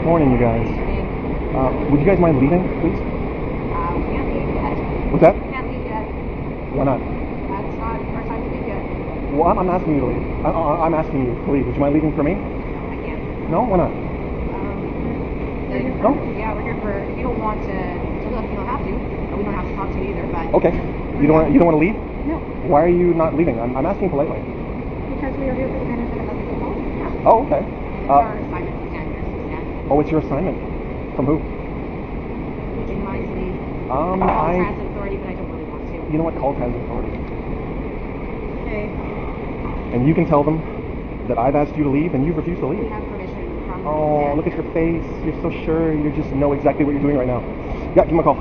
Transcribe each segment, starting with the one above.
Morning, you guys. Would you guys mind leaving, please? We can't leave yet. What's that? We can't leave yet. Why not? That's not our time to leave yet. Well, I'm asking you to leave. I'm asking you to leave. Would you mind leaving for me? I can't. No? Why not? No? Yeah, we're here for, if you don't want to look, you don't have to. But we don't have to talk to you either, but... Okay. You don't want to leave? No, Why are you not leaving? I'm asking politely. because we are here for the benefit of other people. Yeah. Oh, okay. It's our assignment. We can't just stand. Oh, it's your assignment. From who? Would you mind to leave? Um, Call I- transit authority, but I don't really want to. You know what? Call transit authority. Okay. And you can tell them that I've asked you to leave and you've refused to We leave. have permission from... Oh, look at your face. You're so sure. You just know exactly what you're doing right now. Yeah, give him a call.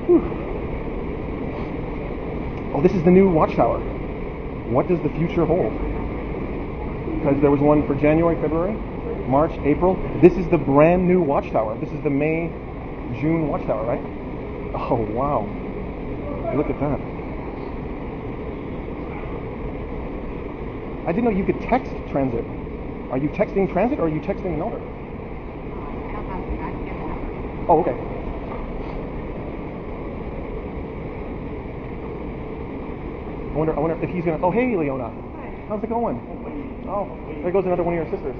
Whew. Oh, this is the new Watchtower. What does the future hold? Because there was one for January, February, March, April. This is the brand new Watchtower. This is the May, June Watchtower, right? Oh, wow. Look at that. I didn't know you could text transit. Are you texting transit or are you texting an elder? I don't have the number. Oh, okay. I wonder if he's gonna. Oh, hey, Leona. How's it going? Oh, there goes another one of your sisters.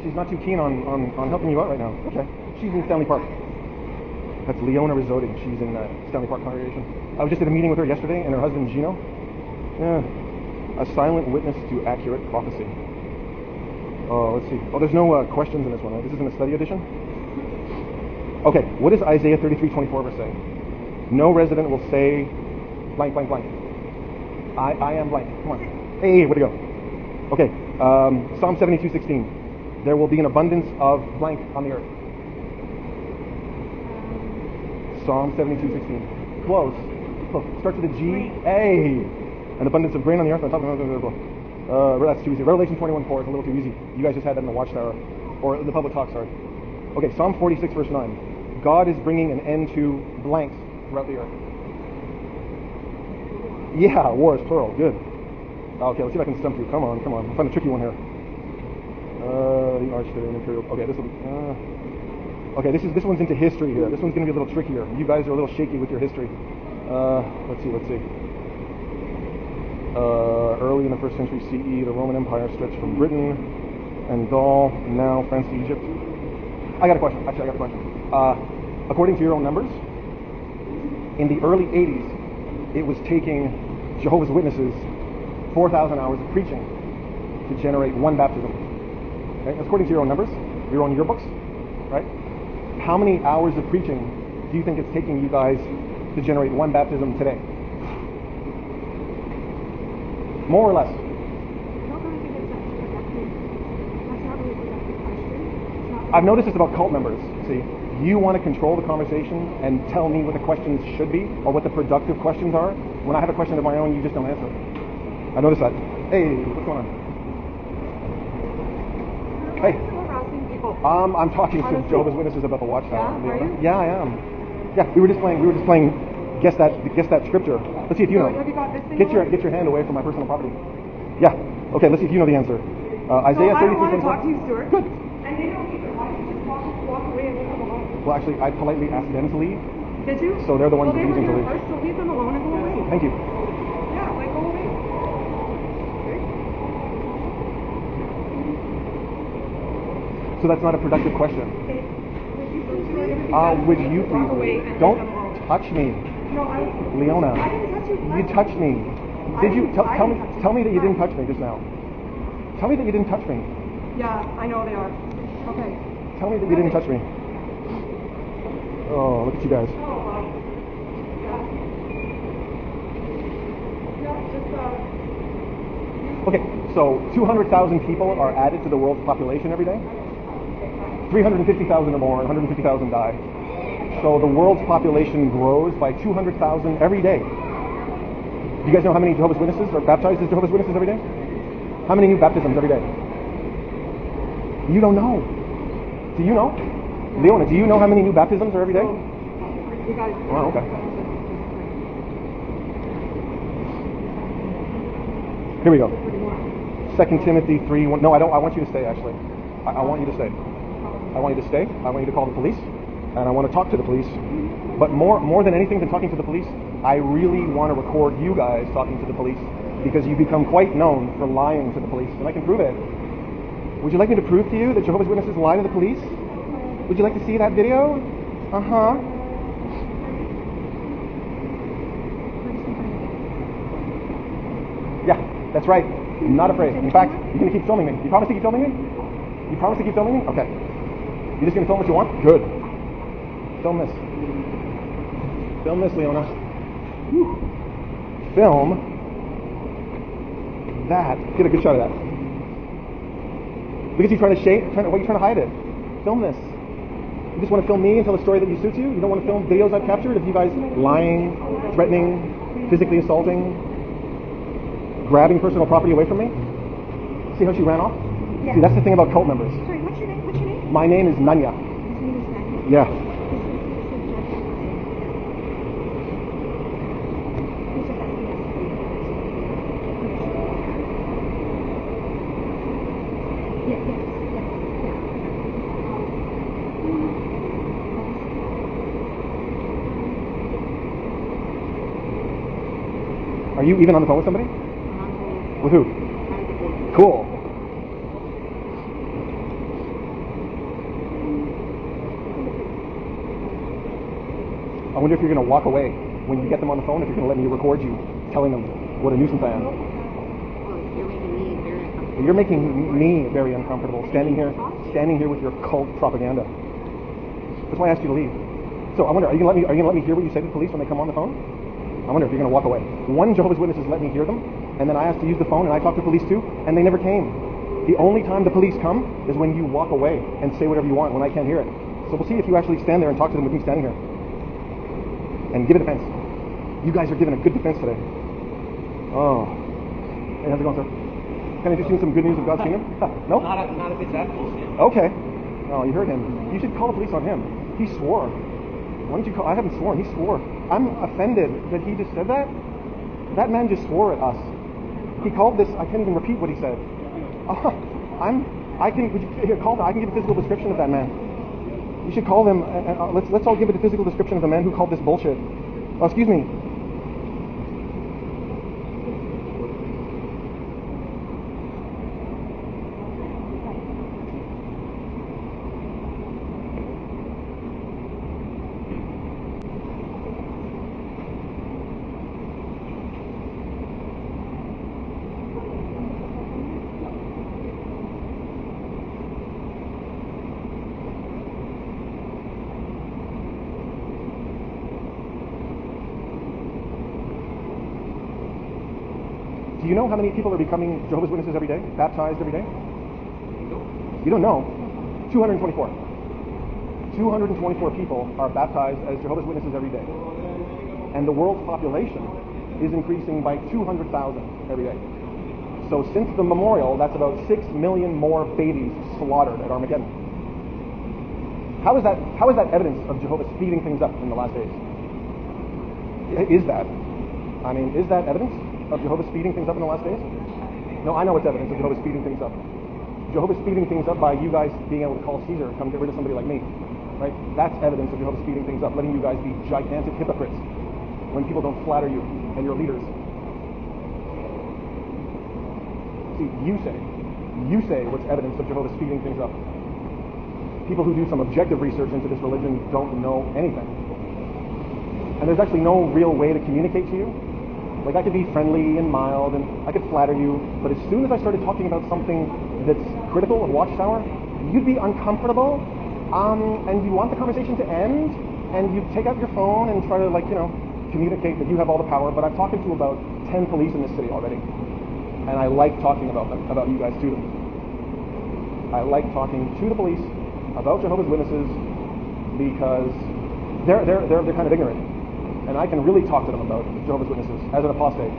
She's not too keen on helping you out right now. Okay. She's in Stanley Park. That's Leona Rizzotti. She's in Stanley Park congregation. I was just at a meeting with her yesterday, and her husband Gino. Yeah. A silent witness to accurate prophecy. Oh, let's see. Oh, there's no questions in this one, right? This isn't a study edition? Okay, what does Isaiah 33:24 verse say? No resident will say blank, blank, blank. I am blank. Come on. Hey, where'd it go? Okay, Psalm 72:16. There will be an abundance of blank on the earth. Psalm 72:16. Close. Close. Starts with a G. A. An abundance of grain on the earth. On top of that's too easy. Revelation 21:4 is a little too easy. You guys just had that in the Watchtower, or the public talk. Sorry. Okay, Psalm 46 verse 9. God is bringing an end to blanks throughout the earth. Yeah, wars plural. Good. Okay, let's see if I can stump you. Come on, come on. I'll find a tricky one here. The Arch to the Imperial. Okay, this will be. Okay, this one's into history here. This one's going to be a little trickier. You guys are a little shaky with your history. Let's see. Early in the 1st century CE, the Roman Empire stretched from Britain and Gaul, and now France to Egypt. I got a question. Actually, I got a question. According to your own numbers, in the early 80s, it was taking Jehovah's Witnesses 4,000 hours of preaching to generate one baptism. Okay? According to your own numbers, your own yearbooks, right? How many hours of preaching do you think it's taking you guys to generate one baptism today? More or less? I don't really think it's that's not really a productive question. It's not I've noticed this about cult members. See, you want to control the conversation and tell me what the questions should be or what the productive questions are. When I have a question of my own, you just don't answer. I noticed that. Hey, what's going on? Hey. harassing people. I'm talking to Honestly. Jehovah's Witnesses about the Watchtower. Yeah, are you? Yeah, I am. Yeah, we were just playing. Guess that scripture. Let's see if you know. Have you got this thing Get your on? hand away from my personal property. Yeah. Okay. Let's see if you know the answer. Isaiah 33. I don't want to talk to you, Stuart. Good. And they don't either. Why don't you just walk away and leave them alone? Well, actually, I politely asked them to leave. Did you? So they're the ones well, they were refusing to here leave. first, so leave them alone and go away. Thank you. Yeah, like go away. So that's not a productive question. Okay. Would you walk away please and don't leave them alone? touch me, No, Leona? I didn't touch you. You touched me. Did you tell me that you didn't touch me just now? Tell me that you didn't touch me. Yeah, I know they are. Okay. Tell me that you didn't touch me. Oh, look at you guys. Oh, wow. Yeah. Yeah, just Okay, so 200,000 people are added to the world's population every day. 350,000 or more, 150,000 die. So the world's population grows by 200,000 every day. Do you guys know how many Jehovah's Witnesses are baptized as Jehovah's Witnesses every day? How many new baptisms every day? You don't know. Do you know? Leona, do you know how many new baptisms are every day? You guys. Oh, okay. Here we go. 2 Timothy 3:1. No, I don't. I want you to stay. Actually, I want you to stay. I want you to stay. I want you to call the police, and I want to talk to the police. But more than anything than talking to the police, I really want to record you guys talking to the police, because you become quite known for lying to the police, and I can prove it. Would you like me to prove to you that Jehovah's Witnesses lie to the police? Would you like to see that video? Uh-huh. Yeah, that's right. I'm not afraid. In fact, you're going to keep filming me. You promise to keep filming me? You promise to keep filming me? Okay. You're just going to film what you want? Good. Film this. Film this, Leona. Whew. Film that. Get a good shot of that. Because you're trying to shade, why are you trying to hide it? Film this. You just want to film me and tell a story that you suits you? You don't want to film videos I've captured of you guys lying, threatening, physically assaulting, grabbing personal property away from me? See how she ran off? Yeah. See, that's the thing about cult members. Sorry, what's your name? What's your name? My name is Nanya. His name is Nanya. Yeah. Are you even on the phone with somebody? With who? Cool. I wonder if you're going to walk away when you get them on the phone, if you're going to let me record you telling them what a nuisance I am. You're making me very uncomfortable standing here with your cult propaganda. That's why I asked you to leave. So I wonder, are you going to let me hear what you say to the police when they come on the phone? I wonder if you're going to walk away. One Jehovah's Witnesses let me hear them, and then I asked to use the phone, and I talked to police too, and they never came. The only time the police come is when you walk away and say whatever you want when I can't hear it. So we'll see if you actually stand there and talk to them with me standing here. And give a defense. You guys are giving a good defense today. Oh. Hey, how's it going, sir? Can I just see some good news of God's kingdom? No? Not if it's that bullshit. Okay. Oh, you heard him. You should call the police on him. He swore. Why don't you call? I haven't sworn. He swore. I'm offended that he just said that. That man just swore at us. He called this. I can't even repeat what he said. I can. Would you here, call them? I can give a physical description of that man. You should call them. Let's all give it a physical description of the man who called this bullshit. Oh, excuse me. Do you know how many people are becoming Jehovah's Witnesses every day? Baptized every day? You don't know? 224. 224 people are baptized as Jehovah's Witnesses every day. And the world's population is increasing by 200,000 every day. So since the memorial, that's about 6 million more babies slaughtered at Armageddon. How is that evidence of Jehovah speeding things up in the last days? Is that? I mean, is that evidence of Jehovah speeding things up in the last days? No, I know it's evidence of Jehovah speeding things up. Jehovah speeding things up by you guys being able to call Caesar, come get rid of somebody like me. Right? That's evidence of Jehovah speeding things up, letting you guys be gigantic hypocrites when people don't flatter you and your leaders. See, you say what's evidence of Jehovah speeding things up. People who do some objective research into this religion don't know anything. And there's actually no real way to communicate to you. Like, I could be friendly and mild, and I could flatter you, but as soon as I started talking about something that's critical of Watchtower, you'd be uncomfortable, and you want the conversation to end, and you take out your phone and try to, communicate that you have all the power. But I've talked to about 10 police in this city already, and I like talking about them, about you guys to them. I like talking to the police about Jehovah's Witnesses because they're kind of ignorant. And I can really talk to them about Jehovah's Witnesses as an apostate,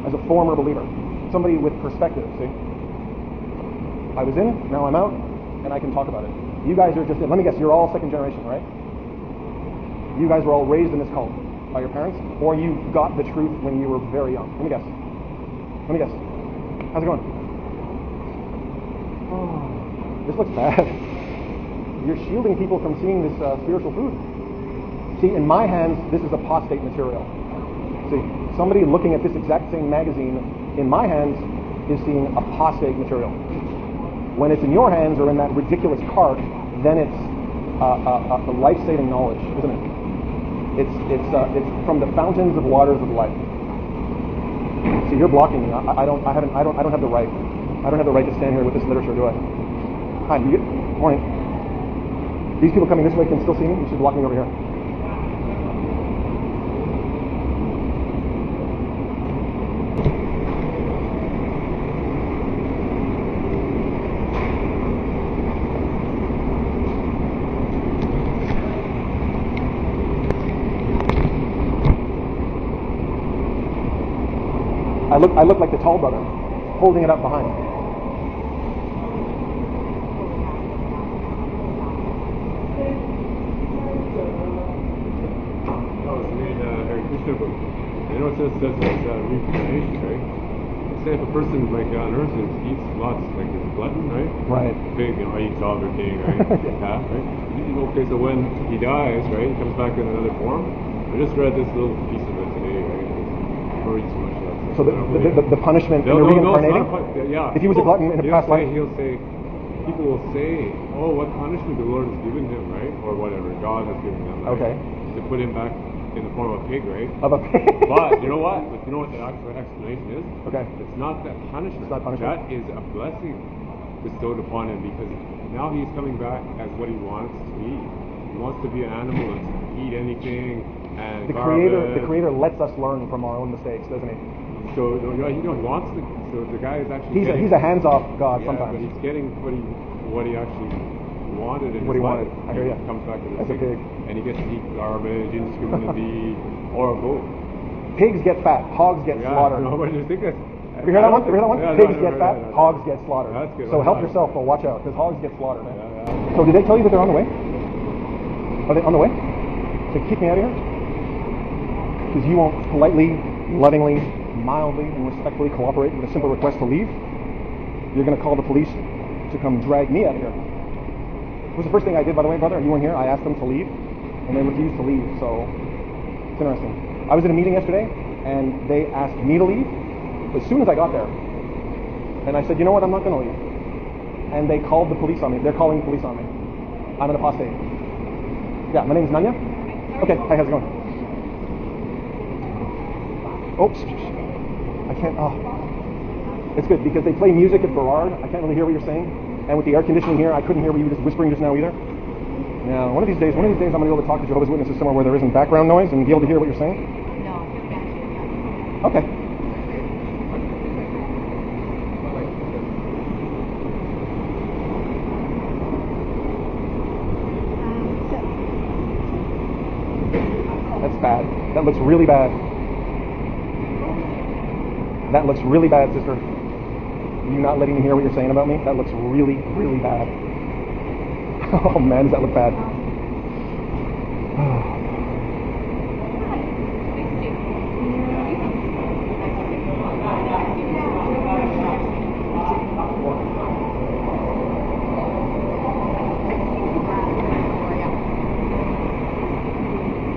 as a former believer, somebody with perspective, see? I was in, now I'm out, and I can talk about it. You guys are just, let me guess, you're all second generation, right? You guys were all raised in this cult by your parents, or you got the truth when you were very young. Let me guess. How's it going? Oh, this looks bad. you're shielding people from seeing this spiritual food. See, in my hands, this is apostate material. See, somebody looking at this exact same magazine in my hands is seeing apostate material. When it's in your hands or in that ridiculous cart, then it's a life-saving knowledge, isn't it? It's from the fountains of waters of life. See, you're blocking me. I don't have the right. I don't have the right to stand here with this literature, do I? Hi, morning. These people coming this way can still see me. You should block me over here. I look like the tall brother, holding it up behind. You know, it says reincarnation, right? Say if a person like on Earth eats lots, like is a glutton, right? Right. Pig, eats all everything, right? Calf, right? Okay, so when he dies, right, he comes back in another form. I just read this little piece of it today, right? Before eating so much less. So the punishment in the reincarnating? Yeah. If he was a glutton in a past life? He'll say, people will say, oh, what punishment the Lord has given him, right? Or whatever, God has given him, right? Okay. To put him back in the form of a pig, right? Of a pig. But you know what? But you know what the actual explanation is? Okay. It's not that punishment. It's not punishment. That is a blessing bestowed upon him because now he's coming back as what he wants to be. He wants to be an animal and eat anything and the creator lets us learn from our own mistakes, doesn't he? So he wants to. So the guy is actually. He's a hands-off God sometimes. But he's getting what he actually wanted in what his he life. wanted. I hear you. Comes back to the as a pig, and he gets to eat garbage, indiscriminately, or a goat. Pigs get fat. Hogs get slaughtered. No, but you think that's. Have you heard that one? Yeah, Pigs get fat. Hogs get slaughtered. That's good. So help yourself, but watch out, because hogs get slaughtered. So did they tell you that they're on the way? Are they on the way to kick me out of here? Because you won't politely, lovingly, mildly, and respectfully cooperate with a simple request to leave? You're going to call the police to come drag me out of here. It was the first thing I did, by the way, brother. You weren't here. I asked them to leave, and they refused to leave. So it's interesting. I was at a meeting yesterday, and they asked me to leave as soon as I got there. And I said, you know what? I'm not going to leave. And they called the police on me. They're calling the police on me. I'm an apostate. Yeah, my name's Nanya. Okay, hi, how's it going? Oops. I can't. Oh, it's good because they play music at Burrard. I can't really hear what you're saying, and with the air conditioning here, I couldn't hear what you were just whispering just now either. Now, one of these days, I'm going to be able to talk to Jehovah's Witnesses somewhere where there isn't background noise and be able to hear what you're saying. No. Okay. That's bad. That looks really bad. That looks really bad, sister. You not letting me hear what you're saying about me? That looks really, really bad. Oh man, does that look bad?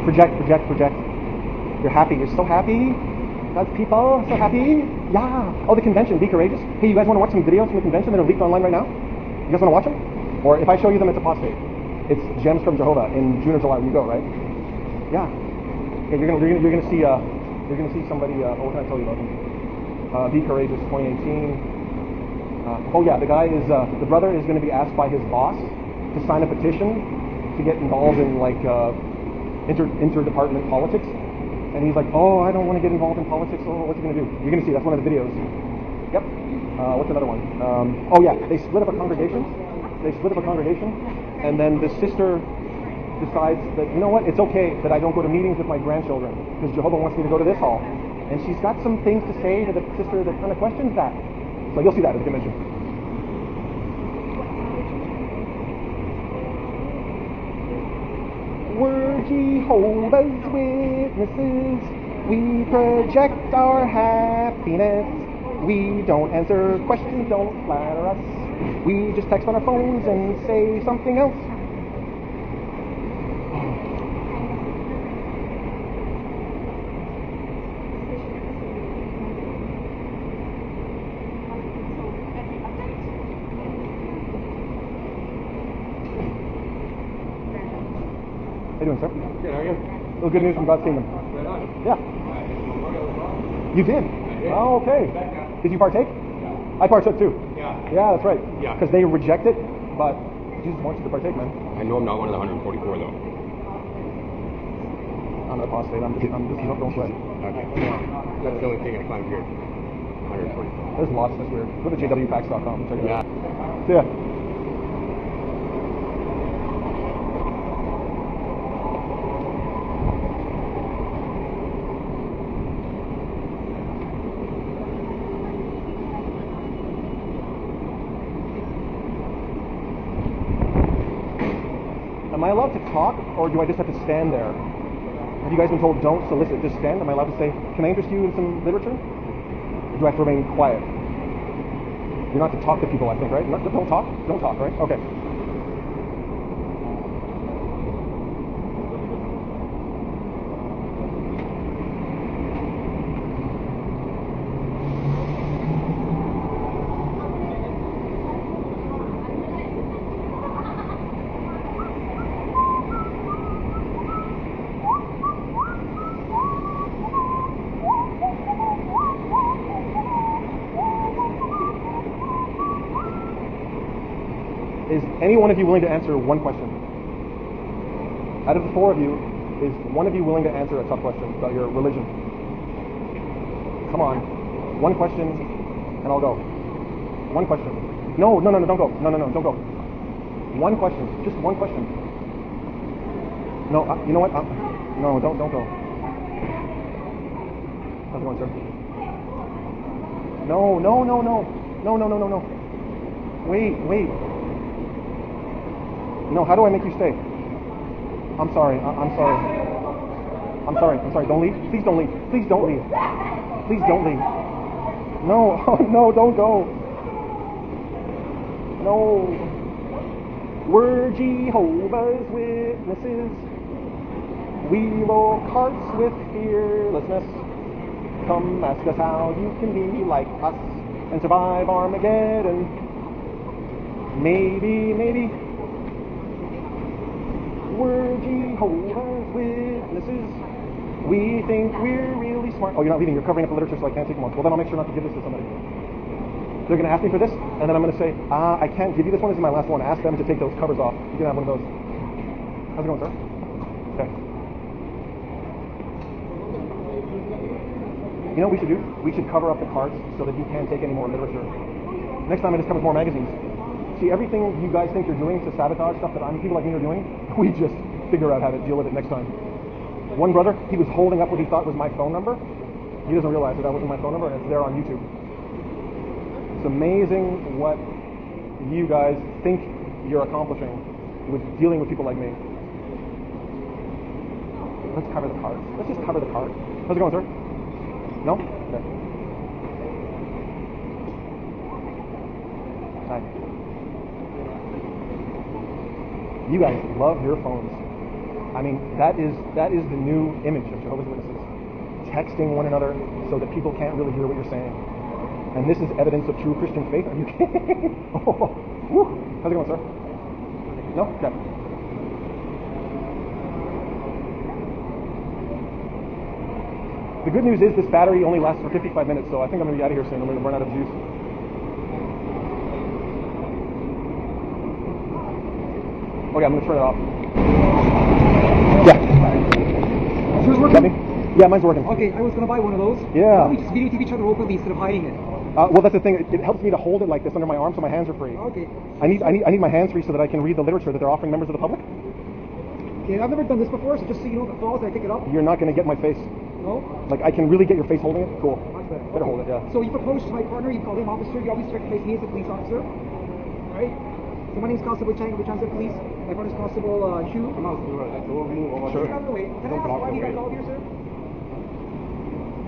Project. You're happy. You're so happy. God's people, so happy. Yeah. Oh, the convention. Be courageous. Hey, you guys want to watch some videos from the convention that are leaked online right now? You guys want to watch them? Or if I show you them, it's apostate. It's Gems from Jehovah in June or July. You go, right? Yeah. You're gonna see somebody. What can I tell you about them? Be courageous. 2018. Oh yeah, the guy is the brother is going to be asked by his boss to sign a petition to get involved in like interdepartment politics. And he's like, oh, I don't want to get involved in politics. Oh, what's he going to do? You're going to see. That's one of the videos. Yep. What's another one? Oh, yeah. They split up a congregation. And then the sister decides that, you know what? It's okay that I don't go to meetings with my grandchildren because Jehovah wants me to go to this hall. And she's got some things to say to the sister that kind of questions that. So you'll see that at the convention. We're Jehovah's Witnesses. We project our happiness. We don't answer questions, don't flatter us. We just text on our phones and say something else. Well, good news from God's kingdom. Yeah. You did? Oh, okay. Did you partake? I partook too. Yeah, that's right. Yeah. Because they reject it, but Jesus wants you to partake, man. I know I'm not one of the 144 though. I'm an apostate. I'm just don't sweat. Okay. That's the only thing I find weird. 144. There's lots that's weird. Go to jwpacks.com. Check it out. Yeah. Yeah. Am I allowed to talk, or do I just have to stand there? Have you guys been told don't solicit, just stand? Am I allowed to say, can I interest you in some literature? Or do I have to remain quiet? You're not to talk to people, I think, right? Don't talk? Don't talk, right? Okay. Is any one of you willing to answer one question? Out of the four of you, is one of you willing to answer a tough question about your religion? Come on. One question, and I'll go. One question. No, don't go. No, don't go. One question. Just one question. No, you know what? No, don't go. How's it going, sir? No. No. Wait. No, how do I make you stay? I'm sorry. I'm sorry. Don't leave. Please don't leave. Please don't leave. Please don't leave. No. No, don't go. No. We're Jehovah's Witnesses. We roll carts with fearlessness. Come ask us how you can be like us and survive Armageddon. Maybe. We're Jehovah's Witnesses. We think we're really smart. Oh, you're not leaving. You're covering up the literature, so I can't take them on. Well, then I'll make sure not to give this to somebody. They're going to ask me for this, and then I'm going to say, I can't give you this one. This is my last one. Ask them to take those covers off. You can have one of those. How's it going, sir? Okay. You know what we should do? We should cover up the carts so that you can't take any more literature. Next time I just come with more magazines. See, everything you guys think you're doing to sabotage stuff that people like me are doing, we just figure out how to deal with it next time. One brother, he was holding up what he thought was my phone number. He doesn't realize that wasn't my phone number, and it's there on YouTube. It's amazing what you guys think you're accomplishing with dealing with people like me. Let's cover the cards. Let's just cover the cards. How's it going, sir? No? Okay. Hi. You guys love your phones. I mean, that is the new image of Jehovah's Witnesses. Texting one another so that people can't really hear what you're saying. And this is evidence of true Christian faith. Are you kidding? Oh, whew. How's it going, sir? No? Okay. The good news is this battery only lasts for 55 minutes, so I think I'm going to be out of here soon. I'm going to run out of juice. Okay, I'm going to turn it off. Yeah. Is yours working? Yeah, mine's working. Okay, I was going to buy one of those. Yeah. Why don't we just videotape each other openly instead of hiding it? Well, that's the thing. It helps me to hold it like this under my arm so my hands are free. Okay. I need my hands free so that I can read the literature that they're offering members of the public. Okay, I've never done this before, so just so you know if it falls, I pick it up. You're not going to get my face. No? Like, I can really get your face holding it? Cool. Much better. Better hold it, yeah. So you proposed to my partner, you called him officer, you always recognize me as a police officer. Right? So my name's Constable Chang of the Transit Police. My partner's Constable Chu. Sure. Get out of the way. Can I ask why you guys all here, sir?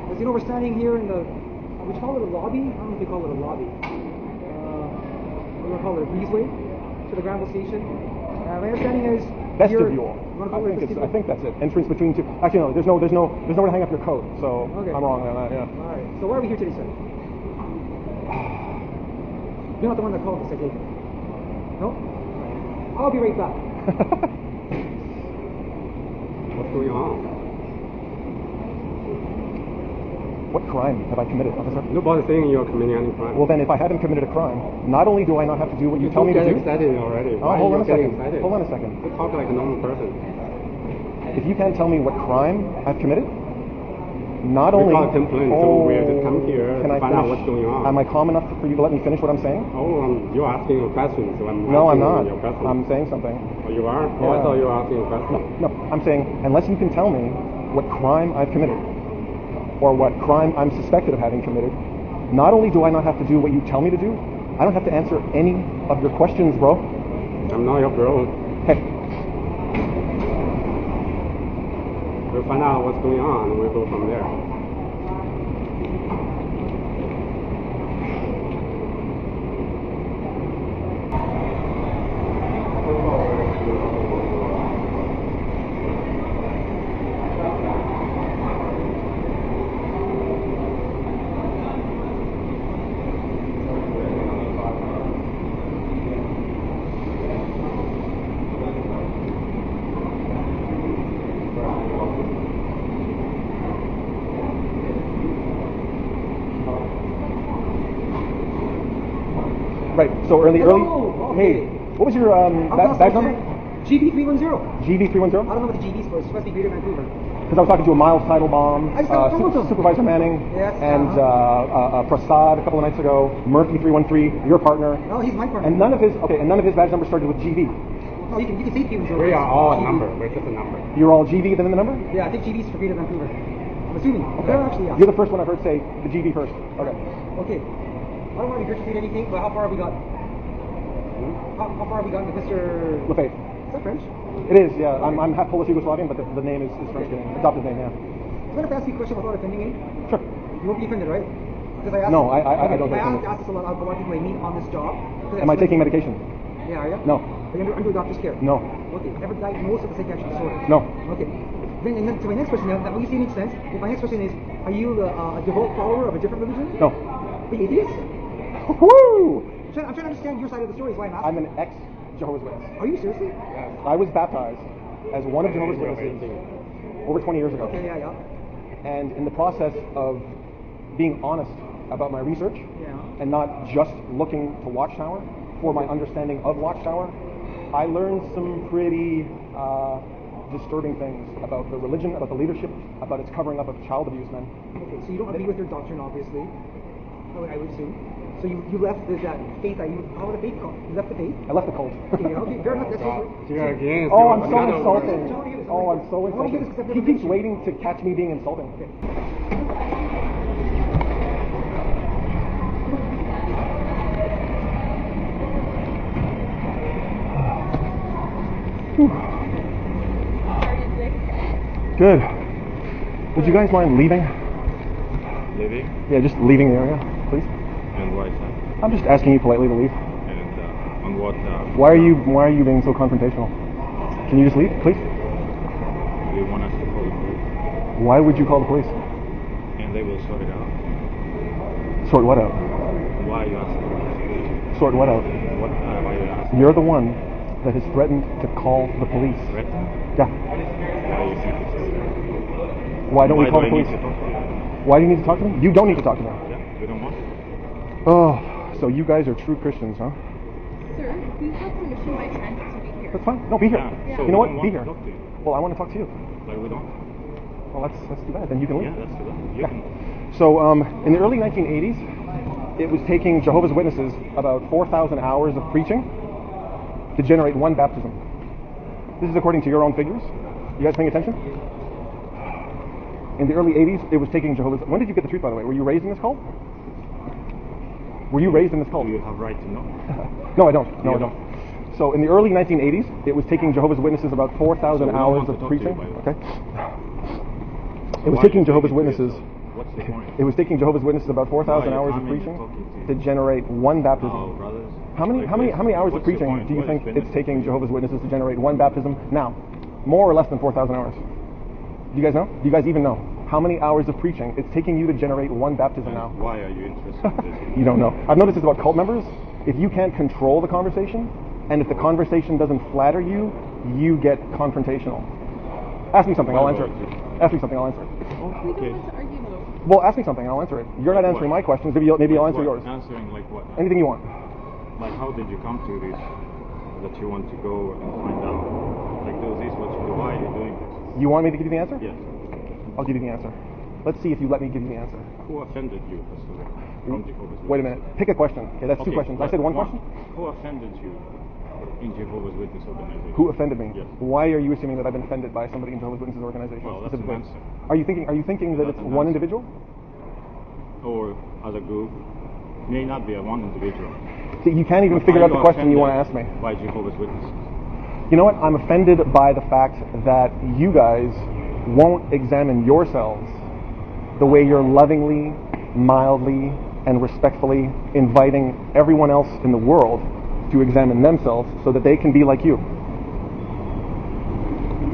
As you know, we're standing here in the, would you call it a lobby? I don't know if they call it a lobby. What do I call it? A breezeway to the Granville station. My understanding is Vestibule. I think that's it. Entrance between two. Actually, no. There's nowhere to hang up your coat. So okay. I'm wrong on that. Yeah. All right. So why are we here today, sir? You're not the one that called us, I take it. No? I'll be right back. What's going on? What crime have I committed, officer? Nobody's saying you're committing any crime. Well, then, if I haven't committed a crime, not only do I not have to do what you tell me to do. Excited already. Oh, hold on a second. Excited? Hold on a second. You talk like a normal person. If you can't tell me what crime I've committed, not only. We got a complaint, so we have to come here can to I find out finish? what's going on. Am I calm enough for you to let me finish what I'm saying? Oh, you're asking a question, so I'm No, I'm asking not. your question. I'm saying something. Oh, you are? Oh, I Yeah. thought you were asking a question. No, I'm saying unless you can tell me what crime I've committed or what crime I'm suspected of having committed, not only do I not have to do what you tell me to do, I don't have to answer any of your questions, bro. I'm not your bro. Hey, We'll find out what's going on and we'll go from there. right. So early. Oh, okay. Hey, what was your badge number? GB310. GB310. I don't know what the GB's for. It's supposed to be Greater Vancouver. Because I was talking to a Miles Teitelbaum, I just got phone with him. Supervisor Manning, Yes, and Prasad a couple of nights ago. Murphy 313, your partner. No, he's my partner. And none of his badge numbers started with GV. No, you can say 310. We are all a GB. number. We're just a number. You're all GV then in the number? Yeah, I think GB's for Greater Vancouver. I'm assuming. Okay. No, actually, yeah. You're the first one I've heard say the GV first. Okay. Okay. I don't want to regurgitate anything, but how far have we got? How far have we gotten with Mr. Lefebvre. Is that French? It is, yeah. I'm half Polish Yugoslavian, but the name is French name. Adopted name, yeah. I'm going to ask you a question without offending you. Sure. You won't be offended, right? Because I asked. No, I don't get I offended. asked this a lot of people I meet on this job. Am I taking medication? Yeah, are you? No. Are you under doctor's care? No. Okay. Ever diagnosed with a psychiatric disorder? No. Okay. Then to my next question, now when you say it makes sense, if my next question is, are you a devout follower of a different religion? No. Are you atheist? Woo! I'm trying to understand your side of the story, is why I'm asking. I'm an ex-Jehovah's Witness. Are you seriously? I was baptized as one of Jehovah's Witnesses over 20 years ago. Okay, yeah. And in the process of being honest about my research Yeah. and not just looking to Watchtower for my understanding of Watchtower, I learned some pretty disturbing things about the religion, about the leadership, about its covering up of child abuse, man. Okay, so you don't agree with their doctrine, obviously. I would assume. So you left that faith. How would a faith called? You left the faith? I left the cult. Okay, fair enough. That's You're against. Oh, I'm so another insulting. word. Oh, I'm so I wanna hear this 'cause I've insulting. never He keeps met you. waiting to catch me being insulting. Good. Would you guys mind leaving? Living? Yeah, just leaving the area, please. And why is that? I'm just asking you politely to leave. And on what? Why are you being so confrontational? Can you just leave, please? Do you want us to call the police? Why would you call the police? And they will sort it out. Sort what out? Why are you asking? Sort what out? What are you asking? You're the one that has threatened to call the police. Threaten? Yeah. Why you think it's Why don't we call do the I need police? to talk to you? Why do you need to talk to me? You don't need to talk to me. Yeah, you don't want to? Oh, so you guys are true Christians, huh? Sir, we have permission by transit to be here. That's fine. No, be here. Yeah. So You know we what? don't Be want here. to talk to you. Well, I want to talk to you. Like we don't? Well, that's too bad. Then you can leave. Yeah, that's too bad. You Yeah. can. So, in the early 1980s, it was taking Jehovah's Witnesses about 4,000 hours of preaching to generate one baptism. This is according to your own figures. You guys paying attention? In the early 80s, it was taking Jehovah's... When did you get the truth, by the way? Were you raised in this cult? Were you raised in this cult? Do you have right to know? No, I don't. No, You I don't. So in the early 1980s, it was taking Jehovah's Witnesses about 4,000 So we don't hours want to of talk to you, preaching. by the way. Okay. It was Why taking you Jehovah's taking Witnesses. this? What's the point? It was taking Jehovah's Witnesses about 4,000 Why? hours How of many preaching talking to generate one baptism. Oh, brothers. How many hours of What's the preaching point? do you What think is it's benefit? taking Jehovah's Witnesses to generate one baptism now? More or less than 4,000 hours? Do you guys know? Do you guys even know how many hours of preaching it's taking you to generate one baptism now? Why are you interested in this? You don't know. I've noticed this about cult members. If you can't control the conversation, and if the conversation doesn't flatter you, you get confrontational. Ask me something, I'll answer it. Ask me something, I'll answer it. We Okay. don't want to argue though. Well, ask me something. I'll answer it. You're not answering my questions. Maybe I'll answer yours. Answering like what? Anything you want. Like how did you come to this? That you want to go and find out? Like do this, what you do? Why are you doing this? You want me to give you the answer? Yes. I'll give you the answer. Let's see if you let me give you the answer. Who offended you, first of all, from Jehovah's Witnesses? Wait a minute. Pick a question. Okay, that's two questions. I said one question? Who offended you in Jehovah's Witness organization? Who offended me? Yes. Why are you assuming that I've been offended by somebody in Jehovah's Witnesses organization? Well, that's an answer. Are you thinking that That's it's an one answer. individual? Or as a group? May not be a one individual. See, you can't even But figure are out the you question you want to offended ask me. By Jehovah's Witnesses. You know what? I'm offended by the fact that you guys won't examine yourselves the way you're lovingly, mildly, and respectfully inviting everyone else in the world to examine themselves so that they can be like you.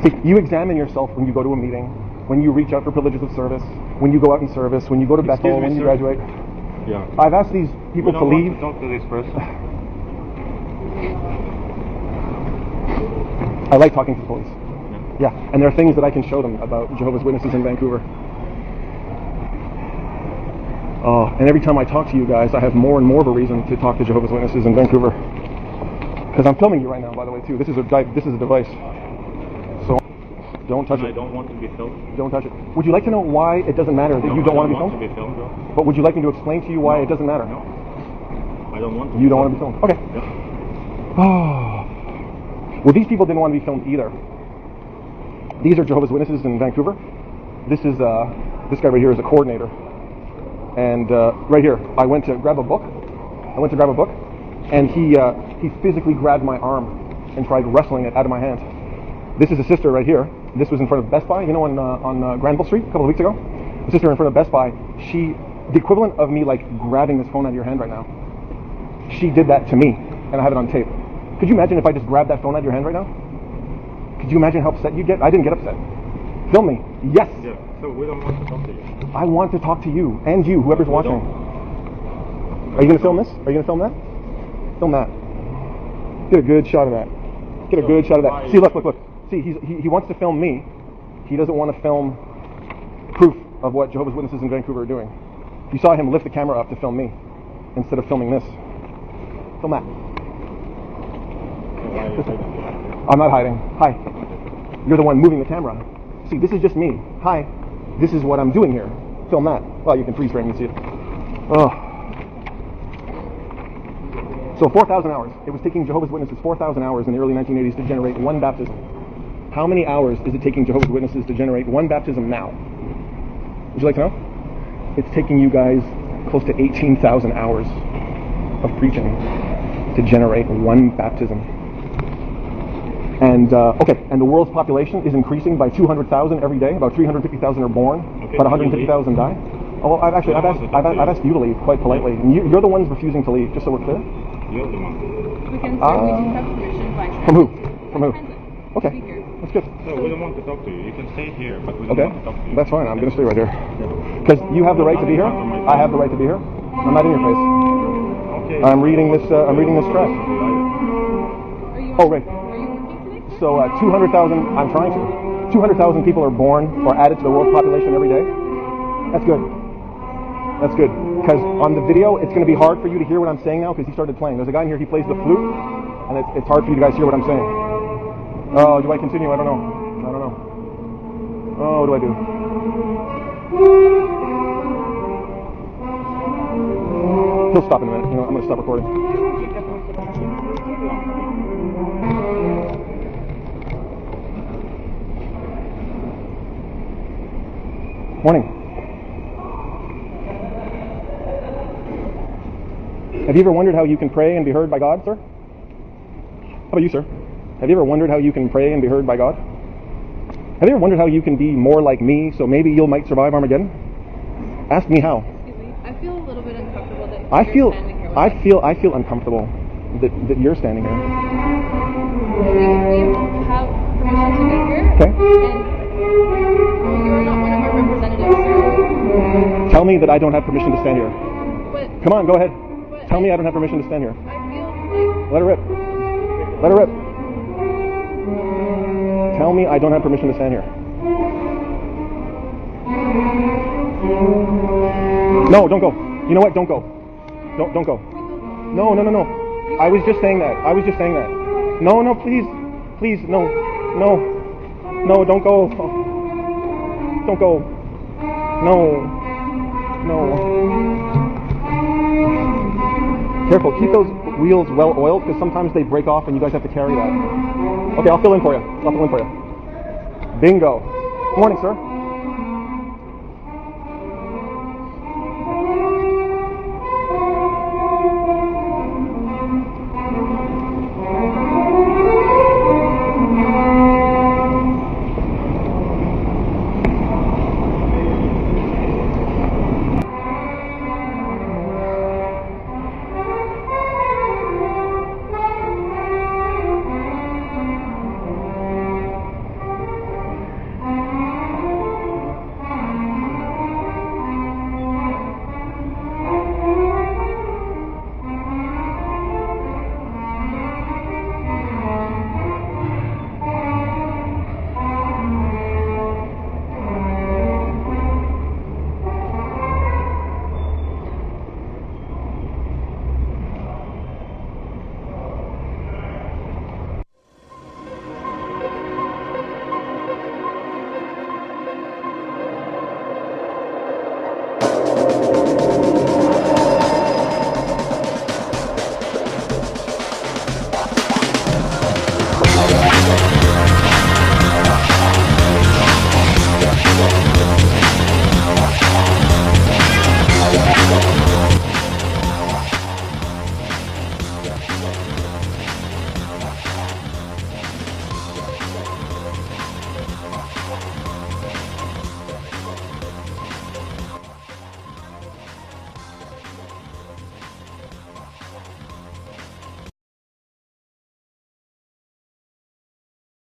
See, you examine yourself when you go to a meeting, when you reach out for privileges of service, when you go out in service, when you go to Excuse Bethel, me, when you sir. graduate. Yeah. I've asked these people to leave. We don't want to talk to this person. I like talking to the police. Yeah, and there are things that I can show them about Jehovah's Witnesses in Vancouver. Oh, and every time I talk to you guys, I have more and more of a reason to talk to Jehovah's Witnesses in Vancouver. Because I'm filming you right now, by the way, too. This is a device. So don't touch I it. don't want to be filmed. Don't touch it. Would you like to know why it doesn't matter that you don't want to be filmed? I don't want to be filmed, bro. But would you like me to explain to you why it doesn't matter? No. I don't want to. You don't want to be filmed. Okay. Yeah. Oh. Well, these people didn't want to be filmed either. These are Jehovah's Witnesses in Vancouver. This is this guy right here is a coordinator. And right here, I went to grab a book. And he physically grabbed my arm and tried wrestling it out of my hand. This is a sister right here. This was in front of Best Buy, you know, on Granville Street a couple of weeks ago. A sister in front of Best Buy. The equivalent of me like grabbing this phone out of your hand right now. She did that to me, and I have it on tape. Could you imagine if I just grabbed that phone out of your hand right now? Could you imagine how upset you'd get? I didn't get upset. Film me. Yes. Yeah. So we don't want to talk to you. I want to talk to you and you, whoever's watching. Are you going to film this? Are you going to film that? Film that. Get a good shot of that. Get a good shot of that. See, look. See, he wants to film me. He doesn't want to film proof of what Jehovah's Witnesses in Vancouver are doing. You saw him lift the camera up to film me instead of filming this. Film that. I'm not hiding. Hi. You're the one moving the camera. See, this is just me. Hi. This is what I'm doing here. Film that. Well, you can freeze frame and see it. Oh. So 4,000 hours. It was taking Jehovah's Witnesses 4,000 hours in the early 1980s to generate one baptism. How many hours is it taking Jehovah's Witnesses to generate one baptism now? Would you like to know? It's taking you guys close to 18,000 hours of preaching to generate one baptism. And and the world's population is increasing by 200,000 every day. About 350,000 are born, about 150,000 die. Oh, well, I've asked you to leave quite politely. And you're the ones refusing to leave, just so we're clear. You're the one. We can have permission by From who? From who? transit. Okay, Be here. that's good. So we don't want to talk to you. You can stay here, but we don't Okay, want to talk to you. that's fine. I'm going to stay right here. Because you have the right to be here. I have the right to be here. I'm not in your face. Okay. I'm reading this tract. Are you Oh, right. Are you working today? So 200,000, I'm trying to. 200,000 people are born or added to the world's population every day. That's good. That's good. Because on the video, it's going to be hard for you to hear what I'm saying now because he started playing. There's a guy in here, he plays the flute, and it's hard for you guys to hear what I'm saying. Oh, do I continue? I don't know. Oh, what do I do? He'll stop in a minute. You know, I'm going to stop recording. Morning. Have you ever wondered how you can pray and be heard by God, sir? How about you, sir? Have you ever wondered how you can pray and be heard by God? Have you ever wondered how you can be more like me so maybe you might survive Armageddon? Ask me how. Excuse me. I feel a little bit uncomfortable that I you're feel standing here with I feel uncomfortable that you're standing here. We have permission to be here. Okay. And you're not one of our representatives, sir. Tell me that I don't have permission to stand here. But Come on, go ahead. But Tell me I don't have permission to stand here. I feel like Let her rip. Let her rip. Tell me I don't have permission to stand here. No, don't go. You know what? Don't go. Don't go. No. I was just saying that. No, please, no, don't go. Don't go. No. Careful. Keep those wheels well oiled because sometimes they break off and you guys have to carry that. Okay, I'll fill in for you. Bingo. Good morning, sir.